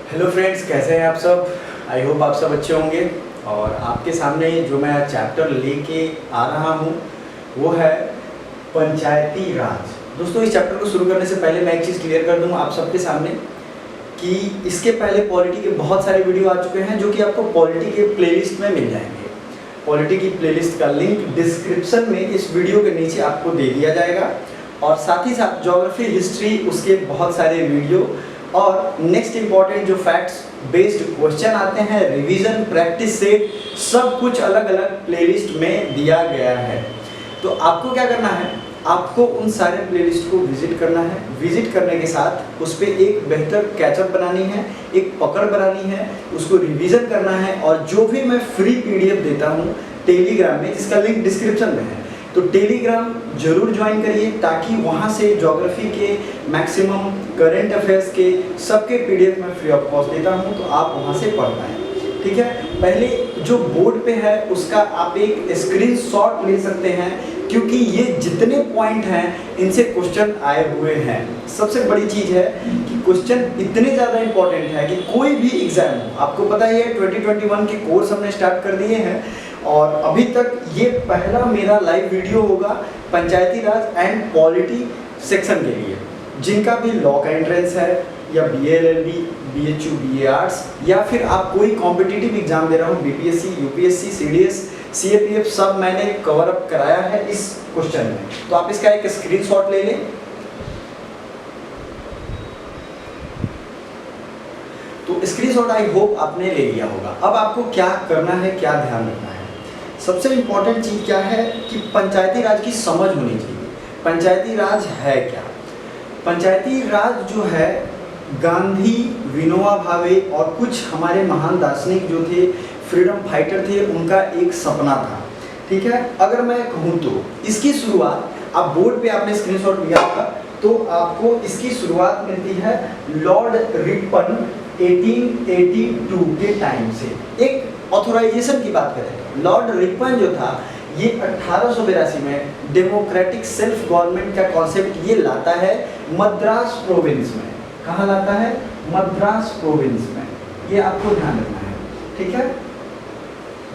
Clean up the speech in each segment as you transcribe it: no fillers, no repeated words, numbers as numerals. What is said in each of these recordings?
Hello friends, कैसे हैं आप सब। आई होप आप सब अच्छे होंगे। और आपके सामने जो मैं चैप्टर लेके आ रहा हूँ वो है पंचायती राज। दोस्तों, इस चैप्टर को शुरू करने से पहले मैं एक चीज़ क्लियर कर दूँ आप सबके सामने कि इसके पहले पॉलिटी के बहुत सारे वीडियो आ चुके हैं जो कि आपको पॉलिटी के प्लेलिस्ट में मिल जाएंगे। पॉलिटी की प्लेलिस्ट का लिंक डिस्क्रिप्शन में इस वीडियो के नीचे आपको दे दिया जाएगा। और साथ ही साथ ज्योग्राफी, हिस्ट्री, उसके बहुत सारे वीडियो और नेक्स्ट इंपॉर्टेंट जो फैक्ट्स बेस्ड क्वेश्चन आते हैं, रिवीजन, प्रैक्टिस सेट, सब कुछ अलग अलग प्लेलिस्ट में दिया गया है। तो आपको क्या करना है, आपको उन सारे प्लेलिस्ट को विजिट करना है। विजिट करने के साथ उस पर एक बेहतर कैचअप बनानी है, एक पकड़ बनानी है, उसको रिवीजन करना है। और जो भी मैं फ्री पीडीएफ देता हूँ टेलीग्राम में, जिसका लिंक डिस्क्रिप्शन में है, तो टेलीग्राम जरूर ज्वाइन करिए ताकि वहाँ से ज्योग्राफी के मैक्सिमम, करंट अफेयर्स के सबके पीडीएफ मैं फ्री ऑफ कॉस्ट देता हूँ, तो आप वहाँ से पढ़ पाएँ। ठीक है, पहले जो बोर्ड पे है उसका आप एक स्क्रीनशॉट ले सकते हैं, क्योंकि ये जितने पॉइंट हैं इनसे क्वेश्चन आए हुए हैं। सबसे बड़ी चीज़ है कि क्वेश्चन इतने ज़्यादा इंपॉर्टेंट है कि कोई भी एग्जाम हो, आपको पता ही है 2021 के कोर्स हमने स्टार्ट कर दिए हैं और अभी तक ये पहला मेरा लाइव वीडियो होगा पंचायती राज एंड पॉलिटी सेक्शन के लिए। जिनका भी लॉ का एंट्रेंस है या BA LLB, BHU, BA arts, या फिर आप कोई कॉम्पिटिटिव एग्जाम दे रहा हूँ, BPSC, UPSC, CDS, CAPF, सब मैंने कवर अप कराया है इस क्वेश्चन में। तो आप इसका एक स्क्रीनशॉट ले लें। तो स्क्रीनशॉट आई होप आपने ले लिया होगा। अब आपको क्या करना है, क्या ध्यान रखना है। सबसे इम्पोर्टेंट चीज़ क्या है कि पंचायती राज की समझ होनी चाहिए। पंचायती राज है क्या? पंचायती राज जो है, गांधी, विनोबा भावे और कुछ हमारे महान दार्शनिक जो थे, फ्रीडम फाइटर थे, उनका एक सपना था। ठीक है, अगर मैं कहूँ तो इसकी शुरुआत, आप बोर्ड पे आपने स्क्रीनशॉट लिया होगा, तो आपको इसकी शुरुआत मिलती है लॉर्ड रिपन 1882 के टाइम से। एक ऑथोराइजेशन की बात करें, लॉर्ड रिपन जो था ये 1882 में डेमोक्रेटिक सेल्फ गवर्नमेंट का कॉन्सेप्ट ये लाता है मद्रास प्रोविंस में। कहाँ लाता है? मद्रास प्रोविंस में। ये आपको ध्यान रखना है। ठीक है,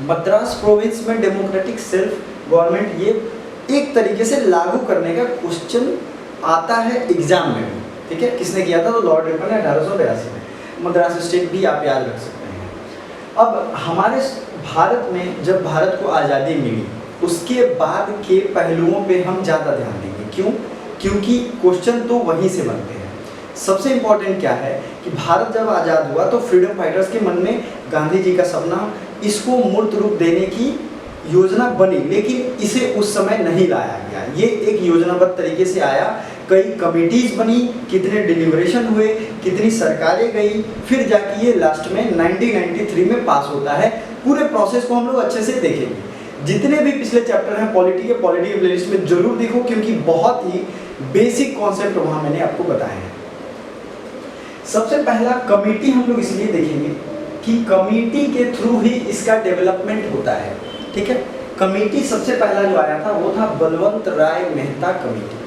मद्रास प्रोविंस में डेमोक्रेटिक सेल्फ गवर्नमेंट ये एक तरीके से लागू करने का क्वेश्चन आता है एग्जाम में भी। ठीक है, किसने किया था? तो लॉर्ड रिपन ने 1882 में। मद्रास स्टेट भी आप याद रख सकते हैं। अब हमारे भारत में जब भारत को आज़ादी मिली उसके बाद के पहलुओं पे हम ज़्यादा ध्यान देंगे। क्यों? क्योंकि क्वेश्चन तो वहीं से बनते हैं। सबसे इम्पोर्टेंट क्या है कि भारत जब आज़ाद हुआ तो फ्रीडम फाइटर्स के मन में गांधी जी का सपना, इसको मूर्त रूप देने की योजना बनी, लेकिन इसे उस समय नहीं लाया गया। ये एक योजनाबद्ध तरीके से आया, कई कमिटीज़ बनी, कितने डिलीवरेशन हुए, कितनी सरकारें गई, फिर जाके ये लास्ट में 1993 में पास होता है। पूरे प्रोसेस को हम लोग अच्छे से देखेंगे। जितने भी पिछले चैप्टर हैं पॉलिटी के प्लेलिस्ट में जरूर देखो, क्योंकि बहुत ही बेसिक कॉन्सेप्ट वहाँ मैंने आपको बताए हैं। सबसे पहला कमेटी हम लोग इसलिए देखेंगे कि कमेटी के थ्रू ही इसका डेवलपमेंट होता है। ठीक है, कमेटी सबसे पहला जो आया था वो था बलवंत राय मेहता कमेटी।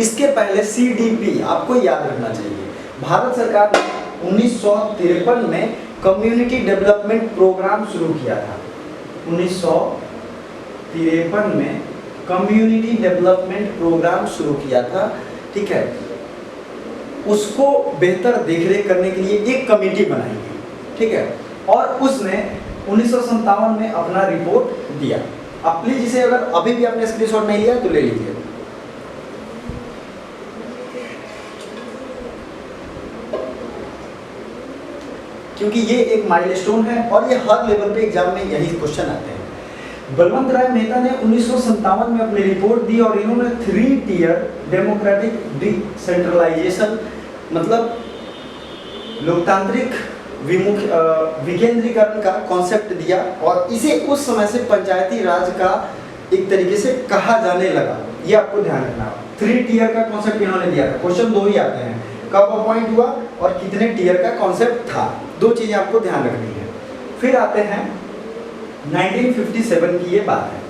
इसके पहले CDP आपको याद रखना चाहिए। भारत सरकार ने 1953 में कम्युनिटी डेवलपमेंट प्रोग्राम शुरू किया था। 1953 में कम्युनिटी डेवलपमेंट प्रोग्राम शुरू किया था। ठीक है, उसको बेहतर देखरेख करने के लिए एक कमेटी बनाई गई। ठीक है, और उसने 1957 में अपना रिपोर्ट दिया। अब प्लीज इसे अगर अभी भी आपने स्क्रीनशॉट नहीं लिया तो ले लीजिए। क्योंकि ये एक माइलस्टोन है और ये हर लेवल पे एग्जाम में यही क्वेश्चन आते हैं। बलवंत राय मेहता ने 1957 में अपनी रिपोर्ट दी और इन्होंने 3 टियर डेमोक्रेटिक डिसेंट्रलाइजेशन, मतलब लोकतांत्रिक विकेंद्रीकरण का कॉन्सेप्ट दिया और इसे उस समय से पंचायती राज का एक तरीके से कहा जाने लगा। ये आपको ध्यान रखना है। 3 टियर का कॉन्सेप्ट इन्होंने दिया था। क्वेश्चन 2 ही आते हैं, कब अपॉइंट हुआ और कितने टियर का कॉन्सेप्ट था। 2 चीजें आपको ध्यान रखनी है। फिर आते हैं 1957 की ये बात है।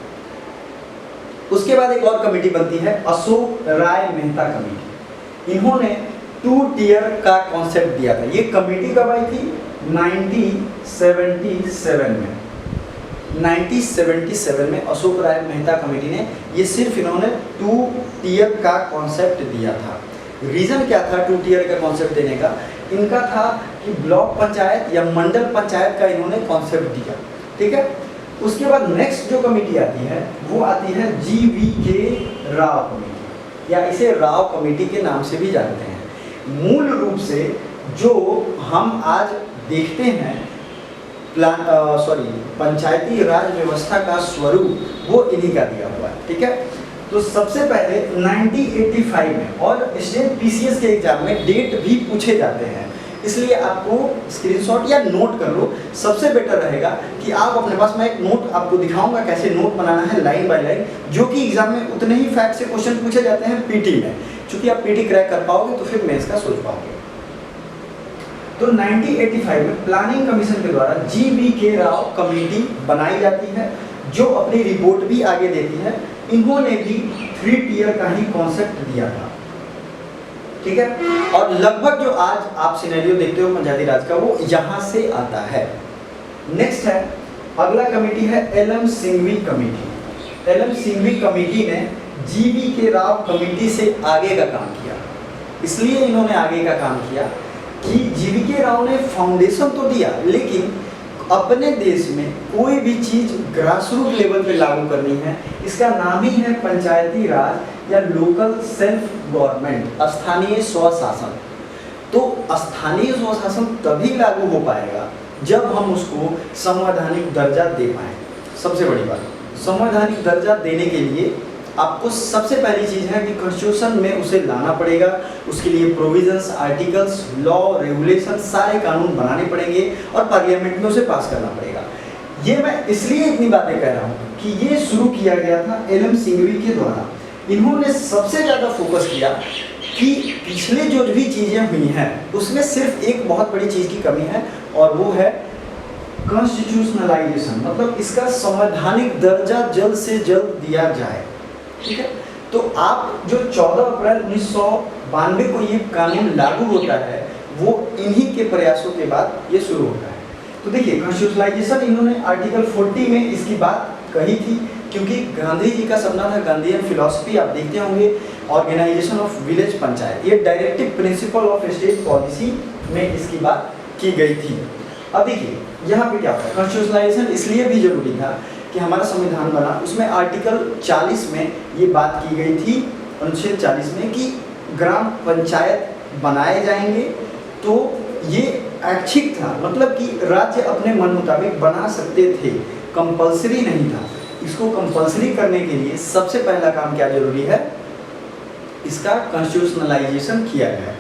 उसके बाद एक और कमेटी बनती है, अशोक राय मेहता कमेटी। इन्होंने टू टियर का कॉन्सेप्ट दिया था। ये कमेटी कब आई थी? 1977 में। 1977 में अशोक राय मेहता कमेटी ने ये सिर्फ इन्होंने टू टियर का कॉन्सेप्ट दिया था। रीज़न क्या था टू टियर का कॉन्सेप्ट देने का? इनका था कि ब्लॉक पंचायत या मंडल पंचायत का इन्होंने कॉन्सेप्ट दिया, ठीक है। उसके बाद नेक्स्ट जो कमेटी आती है वो आती है GVK राव कमेटी, या इसे राव कमेटी के नाम से भी जानते हैं। मूल रूप से जो हम आज देखते हैं पंचायती राज व्यवस्था का स्वरूप वो इन्हीं का दिया हुआ है, ठीक है। तो सबसे पहले 1985 में, और स्टेट PCS के एग्जाम में डेट भी पूछे जाते हैं, इसलिए आपको स्क्रीनशॉट या नोट कर लो। सबसे बेटर रहेगा कि आप अपने पास, मैं एक नोट आपको दिखाऊंगा कैसे नोट बनाना है लाइन बाय लाइन, जो कि एग्जाम में उतने ही फैक्ट से क्वेश्चन पूछे जाते हैं PT में। चूंकि आप PT क्रैक कर पाओगे तो फिर मेंस का सोच पाओगे। तो 1985 में प्लानिंग कमीशन के द्वारा GVK राव कमेटी बनाई जाती है, जो अपनी रिपोर्ट भी आगे देती है। इन्होंने भी 3 टियर का ही कॉन्सेप्ट दिया था, ठीक है। और लगभग जो आज आप सिनेरियो देखते हो पंचायती राज का, वो यहाँ से आता है। नेक्स्ट है, अगला कमेटी है LM Singhvi committee. LM Singhvi committee ने GVK राव कमेटी से आगे का काम किया। इसलिए इन्होंने आगे का काम किया कि GVK राव ने फाउंडेशन तो दिया, लेकिन अपने देश में कोई भी चीज ग्रासरूट लेवल पे लागू करनी है, इसका नाम ही है पंचायती राज या लोकल सेल्फ गवर्नमेंट, स्थानीय स्वशासन। तो स्थानीय स्वशासन तभी लागू हो पाएगा जब हम उसको संवैधानिक दर्जा दे पाए। सबसे बड़ी बात, संवैधानिक दर्जा देने के लिए आपको सबसे पहली चीज़ है कि कॉन्स्टिट्यूशन में उसे लाना पड़ेगा। उसके लिए प्रोविजंस, आर्टिकल्स, लॉ, रेगुलेशन, सारे कानून बनाने पड़ेंगे और पार्लियामेंट में उसे पास करना पड़ेगा। ये मैं इसलिए इतनी बातें कह रहा हूँ कि ये शुरू किया गया था LM सिंघवी के द्वारा। इन्होंने सबसे ज़्यादा फोकस किया कि पिछले जो भी चीज़ें हुई हैं उसमें सिर्फ एक बहुत बड़ी चीज़ की कमी है, और वो है कॉन्स्टिट्यूशनलाइजेशन, मतलब इसका संवैधानिक दर्जा जल्द से जल्द दिया जाए, ठीक है। तो आप जो 14 अप्रैल 1992 को ये कानून लागू होता है, वो इन्हीं के प्रयासों के बाद ये शुरू होता है। तो देखिए, कॉन्स्टिट्यूशनलाइजेशन इन्होंने आर्टिकल 40 में इसकी बात कही थी, क्योंकि गांधी जी का सपना था, गांधीयन फिलॉसफी आप देखते होंगे, ऑर्गेनाइजेशन ऑफ विलेज पंचायत, ये directive principle of state policy में इसकी बात की गई थी। अब देखिए यहाँ पे क्या होता है, कॉन्स्टिट्यूशनलाइजेशन इसलिए भी जरूरी था कि हमारा संविधान बना, उसमें आर्टिकल 40 में ये बात की गई थी, अनुच्छेद 40 में, कि ग्राम पंचायत बनाए जाएंगे। तो ये ऐच्छिक था, मतलब कि राज्य अपने मन मुताबिक बना सकते थे, कंपल्सरी नहीं था। इसको कंपल्सरी करने के लिए सबसे पहला काम क्या जरूरी है, इसका कॉन्स्टिट्यूशनलाइजेशन किया गया,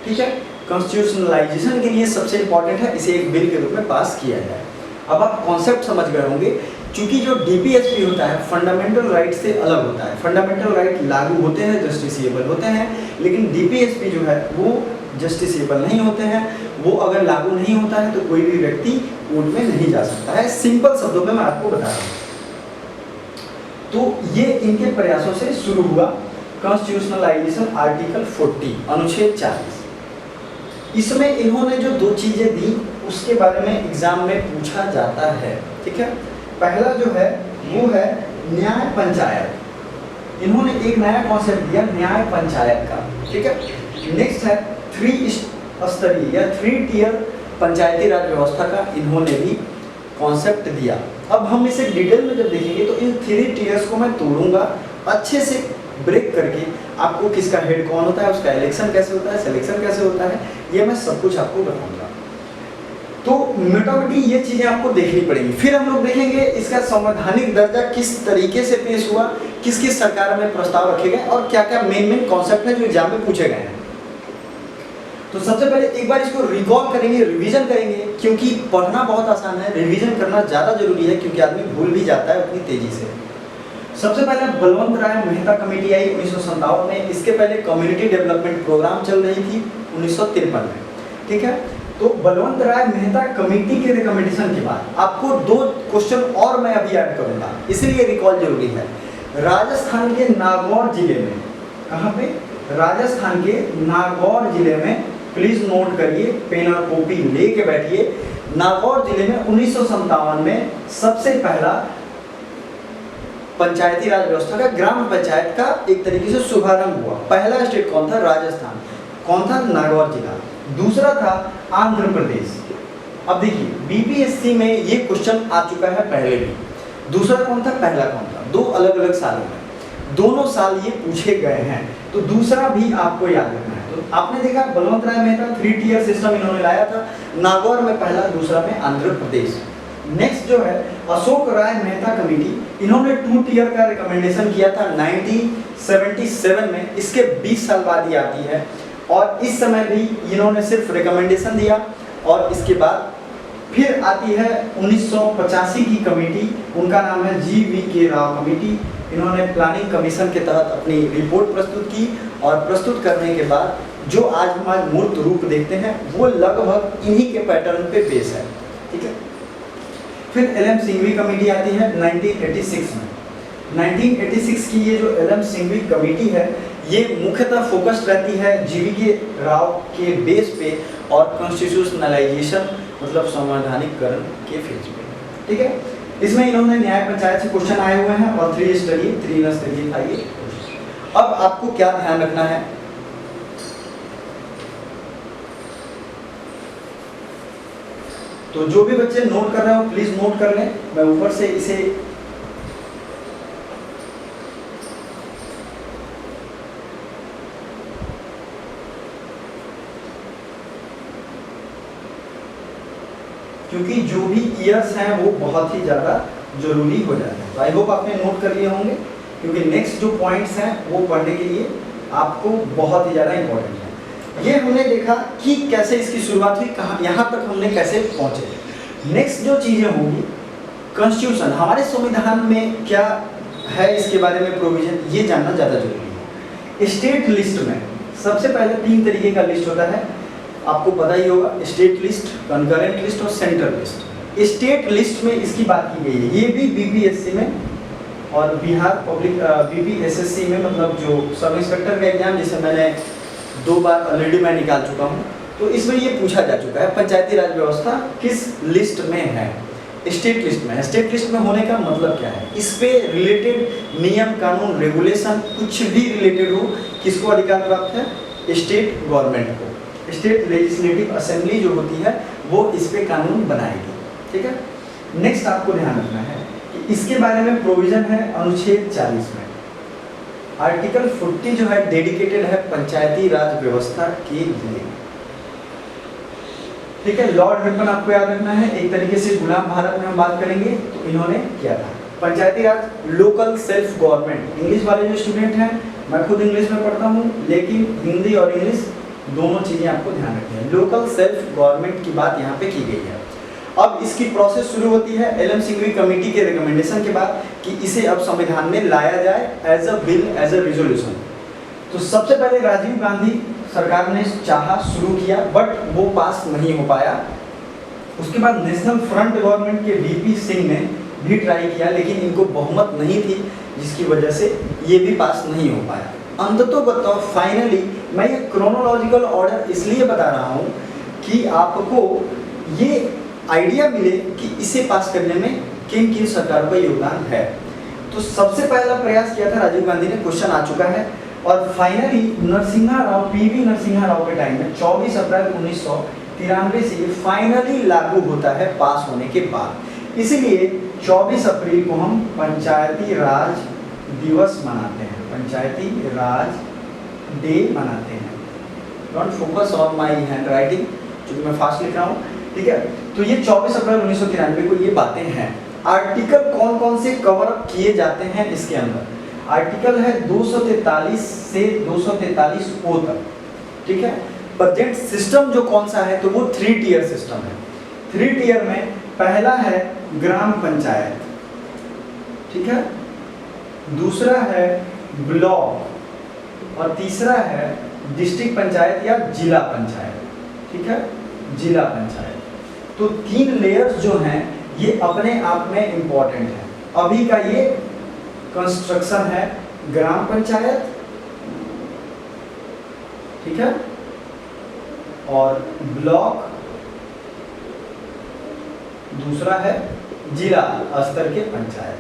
ठीक है। कॉन्स्टिट्यूशनलाइजेशन के लिए सबसे इंपॉर्टेंट है इसे एक बिल के रूप में पास किया जाए। अब आप कॉन्सेप्ट समझ गए होंगे, क्योंकि जो DPSP होता है फंडामेंटल राइट से अलग होता है। फंडामेंटल राइट लागू होते हैं, जस्टिसिएबल होते हैं, लेकिन DPSP जो है वो जस्टिसिएबल नहीं होते हैं। वो अगर लागू नहीं होता है तो कोई भी व्यक्ति कोर्ट में नहीं जा सकता है। सिंपल शब्दों में मैं आपको बता रहा हूँ। तो ये इनके प्रयासों से शुरू हुआ कॉन्स्टिट्यूशनलाइजेशन, आर्टिकल 40 अनुच्छेद 40। इसमें इन्होंने जो 2 चीजें दी उसके बारे में एग्जाम में पूछा जाता है, ठीक है। पहला जो है वो है न्याय पंचायत। इन्होंने एक नया कॉन्सेप्ट दिया न्याय पंचायत का, ठीक है। नेक्स्ट है 3 स्तरीय या 3 टियर पंचायती राज व्यवस्था का इन्होंने भी कॉन्सेप्ट दिया। अब हम इसे डिटेल में जब देखेंगे तो इन 3 टियर्स को मैं तोड़ूंगा अच्छे से, ब्रेक करके आपको किसका हेड कौन होता है, उसका इलेक्शन कैसे होता है, सिलेक्शन कैसे होता है, ये मैं सब कुछ आपको बताऊंगा। तो मोटामोटी ये चीजें आपको देखनी पड़ेंगी। फिर हम लोग देखेंगे इसका संवैधानिक दर्जा किस तरीके से पेश हुआ, किस किस सरकार में प्रस्ताव रखे गए और क्या क्या मेन कॉन्सेप्ट है जो एग्जाम में पूछे गए हैं। तो सबसे पहले एक बार इसको रिकॉल करेंगे, रिवीजन करेंगे, क्योंकि पढ़ना बहुत आसान है, रिवीजन करना ज़्यादा जरूरी है, क्योंकि आदमी भूल भी जाता है उतनी तेजी से। सबसे पहले बलवंत राय मेहता कमेटी आई 1957 में। इसके पहले कम्युनिटी डेवलपमेंट प्रोग्राम चल रही थी 1953 में, ठीक है। तो बलवंत राय मेहता कमेटी के रिकमेंडेशन के बाद आपको 2 क्वेश्चन और मैं अभी ऐड करूंगा, इसलिए रिकॉल जरूरी है। राजस्थान के नागौर जिले में, कहाँ पे, राजस्थान के नागौर जिले में, प्लीज नोट करिए, पेन और कॉपी लेके बैठिए। नागौर जिले में 1957 में सबसे पहला पंचायती राज व्यवस्था का, ग्राम पंचायत का एक तरीके से शुभारंभ हुआ। पहला स्टेट कौन था? राजस्थान। कौन था? नागौर जिला। दूसरा था आंध्र प्रदेश। अब देखिए बीपीएससी में ये क्वेश्चन आ चुका है पहले भी। दूसरा कौन था? पहला कौन था? दो अलग अलग सालों में, दोनों साल ये पूछे गए हैं, तो दूसरा भी आपको याद रखना है। तो आपने देखा बलवंत राय मेहता 3 टियर सिस्टम इन्होंने लाया था, नागौर में पहला, दूसरा में आंध्र प्रदेश। नेक्स्ट जो है अशोक राय मेहता कमेटी, इन्होंने 2 टियर का रिकमेंडेशन किया था 1977 में। इसके 20 साल बाद ही आती है, और इस समय भी इन्होंने सिर्फ रिकमेंडेशन दिया। और इसके बाद फिर आती है 1985 की कमेटी, उनका नाम है GV राव कमेटी। इन्होंने प्लानिंग कमीशन के तहत अपनी रिपोर्ट प्रस्तुत की, और प्रस्तुत करने के बाद जो आज हम आज मूर्त रूप देखते हैं वो लगभग इन्हीं के पैटर्न पे बेस है। ठीक है। फिर LM सिंघवी कमेटी आती है 1986 में। 1986 की ये जो LM सिंघवी कमेटी है, ये मुख्यतः फोकस्ड रहती है GV राव के बेस पे और कॉन्स्टिट्यूशनलाइजेशन मतलब संवैधानिकरण के फेज पे। ठीक है। इसमें इन्होंने न्याय पंचायत से क्वेश्चन आए हुए हैं, और 3 स्तरीय था ये। अब आपको क्या ध्यान रखना है, तो जो भी बच्चे नोट कर रहे हो प्लीज नोट कर लें। मैं ऊपर से इसे क्योंकि जो भी ईयर्स हैं वो बहुत ही ज़्यादा जरूरी हो जाते हैं। तो आई होप आपने नोट कर लिए होंगे, क्योंकि नेक्स्ट जो पॉइंट्स हैं वो पढ़ने के लिए आपको बहुत ही ज़्यादा इंपॉर्टेंट है। ये हमने देखा कि कैसे इसकी शुरुआत हुई, कहाँ यहाँ तक हमने कैसे पहुँचे। नेक्स्ट जो चीज़ें होंगी, कॉन्स्टिट्यूशन, हमारे संविधान में क्या है इसके बारे में प्रोविजन, ये जानना ज़्यादा जरूरी है। स्टेट लिस्ट में सबसे पहले 3 तरीके का लिस्ट होता है, आपको पता ही होगा, स्टेट लिस्ट, कंकरेंट लिस्ट और सेंट्रल लिस्ट। स्टेट लिस्ट में इसकी बात की गई है, ये भी बीपीएससी में और बिहार पब्लिक बीपीएसएससी में, मतलब जो सब इंस्पेक्टर का एग्जाम जिसे मैंने 2 बार ऑलरेडी मैं निकाल चुका हूँ, तो इसमें ये पूछा जा चुका है पंचायती राज व्यवस्था किस लिस्ट में है? स्टेट लिस्ट में है। स्टेट लिस्ट में होने का मतलब क्या है? इस पे रिलेटेड नियम कानून रेगुलेशन कुछ भी रिलेटेड हो, किसको अधिकार प्राप्त है? स्टेट गवर्नमेंट को। स्टेट लेजिस्लेटिव असेंबली जो होती है वो इस पे कानून बनाएगी। ठीक है। नेक्स्ट आपको ध्यान रखना है कि इसके बारे में प्रोविजन है अनुच्छेद 40 में। आर्टिकल 40 जो है डेडिकेटेड है पंचायती राज व्यवस्था के लिए। ठीक है। लॉर्ड रिपन आपको याद रखना है, एक तरीके से गुलाम भारत में हम बात करेंगे तो इन्होंने किया था। पंचायती राज लोकल सेल्फ गवर्नमेंट, इंग्लिश वाले जो स्टूडेंट हैं, मैं खुद इंग्लिश में पढ़ता हूँ, लेकिन हिंदी और इंग्लिश दोनों चीजें आपको ध्यान रखनी है। लोकल सेल्फ गवर्नमेंट की बात यहाँ पे की गई है। अब इसकी प्रोसेस शुरू होती है LM सिंघवी कमेटी के रिकमेंडेशन के बाद कि इसे अब संविधान में लाया जाए as a bill, as a resolution. तो सबसे पहले राजीव गांधी सरकार ने चाहा, शुरू किया, बट वो पास नहीं हो पाया। उसके बाद नेशनल फ्रंट गवर्नमेंट के VP सिंह ने भी ट्राई किया, लेकिन इनको बहुमत नहीं थी, जिसकी वजह से ये भी पास नहीं हो पाया। अंततोगत्वा फाइनली मैं ये क्रोनोलॉजिकल ऑर्डर इसलिए बता रहा हूँ कि आपको ये आइडिया मिले कि इसे पास करने में किन किन सरकारों का योगदान है। तो सबसे पहला प्रयास किया था राजीव गांधी ने, क्वेश्चन आ चुका है, और फाइनली नरसिम्हा राव, PV नरसिम्हा राव के टाइम में 24 अप्रैल 1993 से ये फाइनली लागू होता है पास होने के बाद। इसीलिए 24 अप्रैल को हम पंचायती राज दिवस मनाते हैं, पंचायती राज डे मनाते हैं। Don't focus on my hand writing, क्योंकि मैं फास्ट लिख रहा हूँ। ठीक है। तो ये 24 अप्रैल 1993 को ये बातें हैं। आर्टिकल कौन कौन से कवर अप किए जाते हैं इसके अंदर? आर्टिकल है 243 से 243O तक। ठीक है। प्रेजेंट सिस्टम जो कौन सा है, तो वो 3 टियर सिस्टम है। 3 टियर में पहला है ग्राम पंचायत, ठीक है, दूसरा है ब्लॉक, और तीसरा है डिस्ट्रिक्ट पंचायत या जिला पंचायत। ठीक है, जिला पंचायत। तो 3 लेयर्स जो हैं ये अपने आप में इंपॉर्टेंट है। अभी का ये कंस्ट्रक्शन है ग्राम पंचायत, ठीक है, और ब्लॉक दूसरा है जिला स्तर के पंचायत।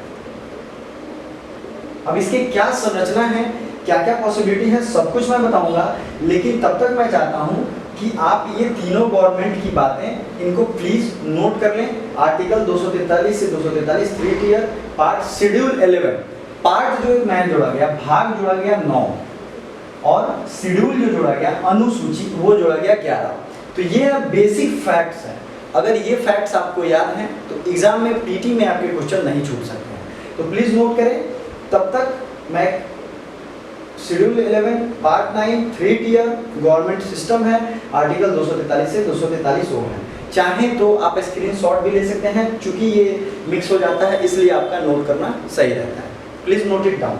अब इसके क्या संरचना है, क्या क्या पॉसिबिलिटी है, सब कुछ मैं बताऊंगा, लेकिन तब तक मैं चाहता हूं कि आप ये तीनों गवर्नमेंट की बातें इनको प्लीज नोट कर लें। आर्टिकल 243 से 243 3 टियर पार्ट शेड्यूल 11, पार्ट जो एक नया जोड़ा गया, भाग जोड़ा गया 9, और शेड्यूल जो जोड़ा गया अनुसूची वो जोड़ा गया 11। तो ये बेसिक फैक्ट्स हैं। अगर ये फैक्ट्स आपको याद हैं तो एग्जाम में पीटी में आपके क्वेश्चन नहीं छूट सकते हैं, तो प्लीज नोट करें। तब तक मैं schedule 11 part 9 3 tier government system है, आर्टिकल 243 से 243 वो है। चाहें तो आप स्क्रीनशॉट भी ले सकते हैं, चूंकि ये मिक्स हो जाता है इसलिए आपका नोट करना सही रहता है। Please note it down.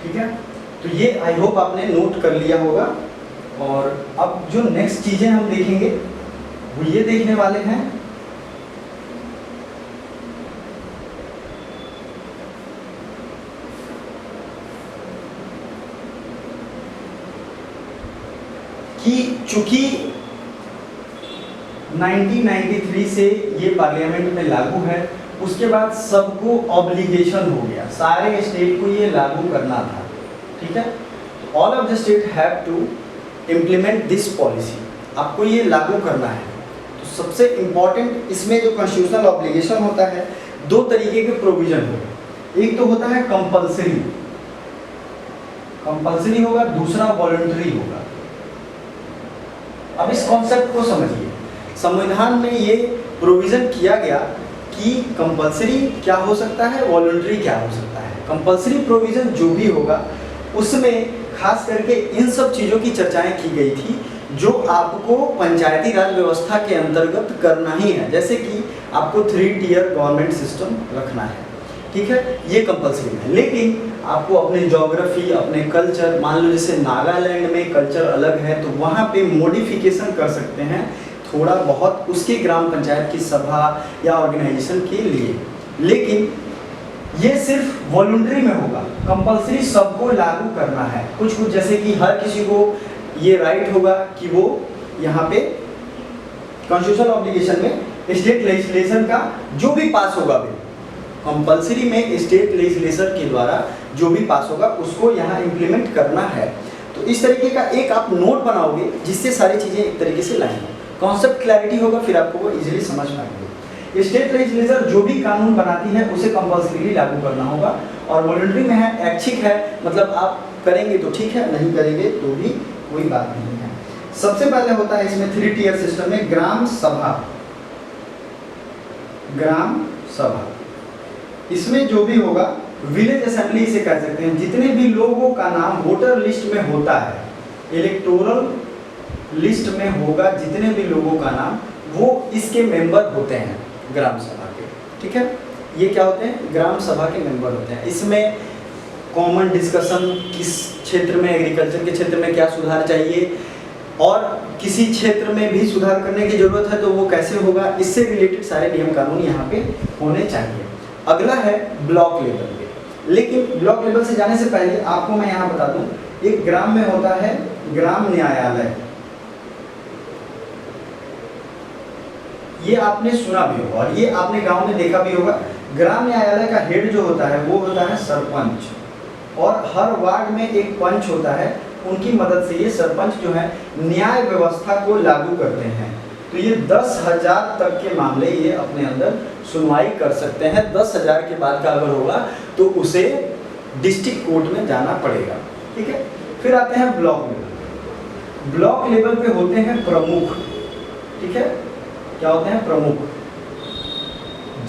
ठीक है, तो ये आई होप आपने नोट कर लिया होगा। और अब जो नेक्स्ट चीजें हम देखेंगे वो ये देखने वाले हैं कि चूंकि 1993 से ये पार्लियामेंट में लागू है, उसके बाद सबको ऑब्लिगेशन हो गया, सारे स्टेट को ये लागू करना था। ठीक है, all of the state have to implement this policy, आपको ये लागू करना है। तो सबसे इंपॉर्टेंट इसमें जो कॉन्स्टिट्यूशनल ऑब्लिगेशन होता है, दो तरीके के प्रोविजन होगा। एक तो होता है कंपल्सरी, कंपल्सरी होगा, दूसरा वॉलंटरी होगा। अब इस कॉन्सेप्ट को समझिए, संविधान में ये प्रोविजन किया गया कि कंपल्सरी क्या हो सकता है, वॉलंटरी क्या हो सकता है। कंपल्सरी प्रोविजन जो भी होगा उसमें खास करके इन सब चीज़ों की चर्चाएं की गई थी जो आपको पंचायती राज व्यवस्था के अंतर्गत करना ही है। जैसे कि आपको 3 टियर गवर्नमेंट सिस्टम रखना है, ठीक है, ये कंपल्सरी है। लेकिन आपको अपने ज्योग्राफी, अपने कल्चर, मान लो जैसे नागालैंड में कल्चर अलग है तो वहाँ पे मॉडिफिकेशन कर सकते हैं थोड़ा बहुत उसके ग्राम पंचायत की सभा या ऑर्गेनाइजेशन के लिए। लेकिन ये सिर्फ वॉलंटरी में होगा, कंपल्सरी सबको लागू करना है। कुछ कुछ जैसे कि हर किसी को ये राइट होगा कि वो यहाँ पे कॉन्स्टिट्यूशनल ऑब्लिगेशन में स्टेट लेजिस्लेशन का जो भी पास होगा, कंपल्सरी में स्टेट लेजिस्लेशन के द्वारा जो भी पास होगा उसको यहाँ इम्प्लीमेंट करना है। तो इस तरीके का एक आप नोट बनाओगे जिससे सारी चीज़ें एक तरीके से लाएंगे, कॉन्सेप्ट क्लैरिटी होगा, फिर आपको वो इजीली समझ पाएंगे। स्टेट लेजिस्लेचर जो भी कानून बनाती है उसे कंपल्सरी लागू करना होगा, और वॉलंटरी में है, ऐच्छिक है, मतलब आप करेंगे तो ठीक है, नहीं करेंगे तो भी कोई बात नहीं है। सबसे पहले होता है इसमें 3 टियर सिस्टम में ग्राम सभा। ग्राम सभा इसमें जो भी होगा विलेज असेंबली से कह सकते हैं, जितने भी लोगों का नाम वोटर लिस्ट में होता है, इलेक्टोरल लिस्ट में होगा, जितने भी लोगों का नाम वो इसके मेंबर होते हैं ग्राम सभा के। ठीक है, ये क्या होते हैं, ग्राम सभा के मेंबर होते हैं। इसमें कॉमन डिस्कशन, किस क्षेत्र में, एग्रीकल्चर के क्षेत्र में क्या सुधार चाहिए और किसी क्षेत्र में भी सुधार करने की जरूरत है तो वो कैसे होगा, इससे रिलेटेड सारे नियम कानून यहाँ पे होने चाहिए। अगला है ब्लॉक लेवल पे, लेकिन ब्लॉक लेवल से जाने से पहले आपको मैं यहाँ बता दूं, एक ग्राम में होता है ग्राम न्यायालय। ये आपने सुना भी होगा और ये आपने गांव में देखा भी होगा। ग्राम न्यायालय का हेड जो होता है वो होता है सरपंच, और हर वार्ड में एक पंच होता है, उनकी मदद से ये सरपंच जो है न्याय व्यवस्था को लागू करते हैं। तो ये 10,000 तक के मामले ये अपने अंदर सुनवाई कर सकते हैं। 10,000 के बाद का अगर होगा तो उसे डिस्ट्रिक्ट कोर्ट में जाना पड़ेगा। ठीक है, फिर आते हैं ब्लॉक लेवल। ब्लॉक लेवल पे होते हैं प्रमुख। ठीक है, क्या होते हैं, प्रमुख।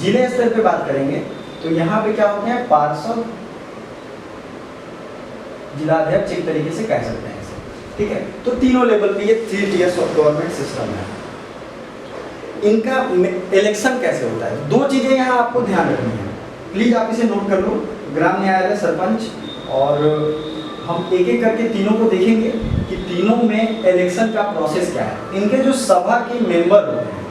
जिले स्तर पे बात करेंगे तो यहाँ पे क्या होते हैं, पार्षद, जिलाध्यक्ष, एक तरीके से कह सकते हैं इसे। ठीक है, तो तीनों लेवल पे ये 3 टियर्स ऑफ गवर्नमेंट सिस्टम है। इनका इलेक्शन कैसे होता है। दो चीज़ें यहाँ आपको ध्यान रखनी है, प्लीज़ आप इसे नोट कर लो। ग्राम न्यायालय, सरपंच, और हम एक एक करके तीनों को देखेंगे कि तीनों में इलेक्शन का प्रोसेस क्या है। इनके जो सभा के मेंबर होते हैं,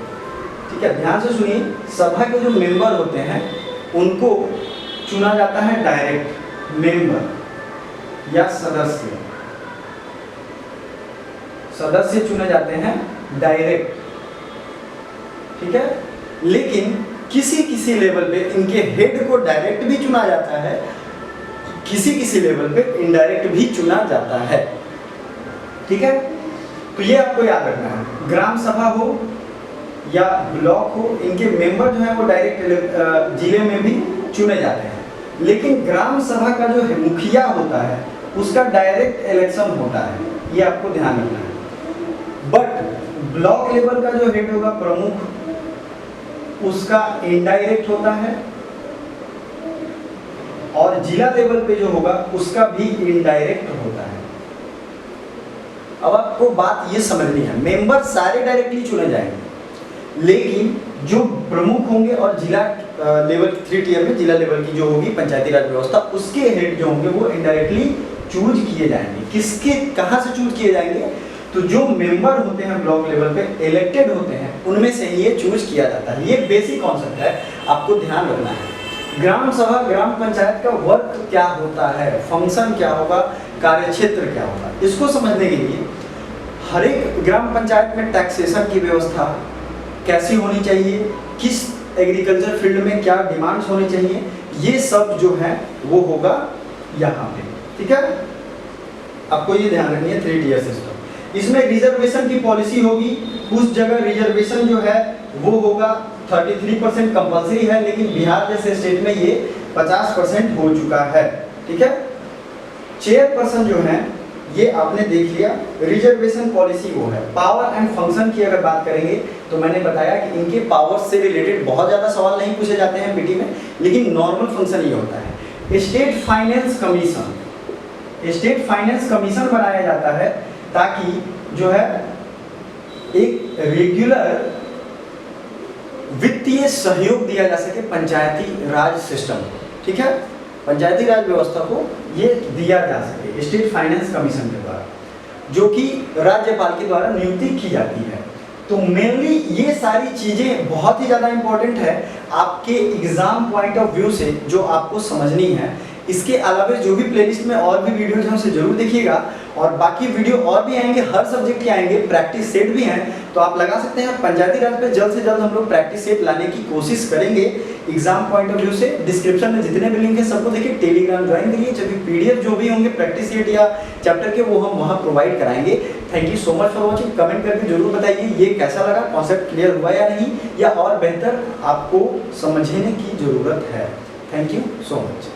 ठीक है, ध्यान से सुनिए, सभा के जो मेंबर होते हैं उनको चुना जाता है डायरेक्ट मेंबर या सदस्य। सदस्य चुने जाते हैं डायरेक्ट, ठीक है। लेकिन किसी किसी लेवल पे इनके हेड को डायरेक्ट भी चुना जाता है, किसी किसी लेवल पे इनडायरेक्ट भी चुना जाता है, ठीक है। तो ये आपको याद रखना है, ग्राम सभा हो या ब्लॉक हो, इनके मेंबर जो है वो डायरेक्ट जिले में भी चुने जाते हैं। लेकिन ग्राम सभा का जो है मुखिया होता है उसका डायरेक्ट इलेक्शन होता है, ये आपको ध्यान रखना है। बट ब्लॉक लेवल का जो हेड होगा, प्रमुख, उसका इनडायरेक्ट होता है, और जिला लेवल पे जो होगा उसका भी इनडायरेक्ट होता है। अब आपको बात ये समझनी है, मेंबर सारे डायरेक्टली चुने जाएंगे, लेकिन जो प्रमुख होंगे और जिला लेवल 3 टियर में जिला लेवल की जो होगी पंचायती राज व्यवस्था, उसके हेड जो होंगे वो इनडायरेक्टली चूज किए जाएंगे। किसके, कहाँ से चूज किए जाएंगे, तो जो मेंबर होते हैं ब्लॉक लेवल पे इलेक्टेड होते हैं उनमें से ये चूज किया जाता है। ये बेसिक कॉन्सेप्ट है, आपको ध्यान रखना है। ग्राम सभा, ग्राम पंचायत का वर्क क्या होता है, फंक्शन क्या होगा, कार्यक्षेत्र क्या होगा, इसको समझने के लिए हर एक ग्राम पंचायत में टैक्सेशन की व्यवस्था कैसी होनी चाहिए, किस एग्रीकल्चर फील्ड में क्या डिमांड्स होनी चाहिए, ये सब जो है वो होगा यहाँ पे, ठीक है। आपको ये ध्यान रखनी है 3 टियर सिस्टम। इसमें रिजर्वेशन की पॉलिसी होगी, उस जगह रिजर्वेशन जो है वो होगा 33% कंपल्सरी है, लेकिन बिहार जैसे स्टेट में ये 50% हो चुका है, ठीक है। चेयरपर्सन जो है ये आपने देख लिया, रिजर्वेशन पॉलिसी वो है। पावर एंड फंक्शन की अगर बात करेंगे तो मैंने बताया कि इनके पावर्स से रिलेटेड बहुत ज़्यादा सवाल नहीं पूछे जाते हैं पीटी में, लेकिन नॉर्मल फंक्शन ये होता है। State finance commission, state finance commission बनाया जाता है ताकि जो है एक रेगुलर वित्तीय सहयोग दिया जा सके पंचायती राज सिस्टम, ठीक है, पंचायती राज व्यवस्था को ये दिया जा सके स्टेट फाइनेंस कमीशन के द्वारा, जो कि राज्यपाल के द्वारा नियुक्ति की जाती है। तो मेनली ये सारी चीजें बहुत ही ज्यादा इंपॉर्टेंट है आपके एग्जाम पॉइंट ऑफ व्यू से, जो आपको समझनी है। इसके अलावा जो भी प्लेलिस्ट में और भी वीडियोज हैं उसे जरूर देखिएगा, और बाकी वीडियो और भी आएंगे, हर सब्जेक्ट के आएंगे, प्रैक्टिस सेट भी हैं, तो आप लगा सकते हैं। पंचायती राज पे जल्द से जल्द हम लोग प्रैक्टिस सेट लाने की कोशिश करेंगे एग्जाम पॉइंट ऑफ व्यू से। डिस्क्रिप्शन में जितने भी लिंक है सबको देखिए, टेलीग्राम ज्वाइन करिए, जब पीडीएफ जो भी होंगे प्रैक्टिस सेट या चैप्टर के वो हम वहाँ प्रोवाइड कराएंगे। Thank you so much for watching. Comment करके जरूर बताइए ये कैसा लगा, कॉन्सेप्ट क्लियर हुआ या नहीं, या और बेहतर आपको समझने की जरूरत है। Thank you so much.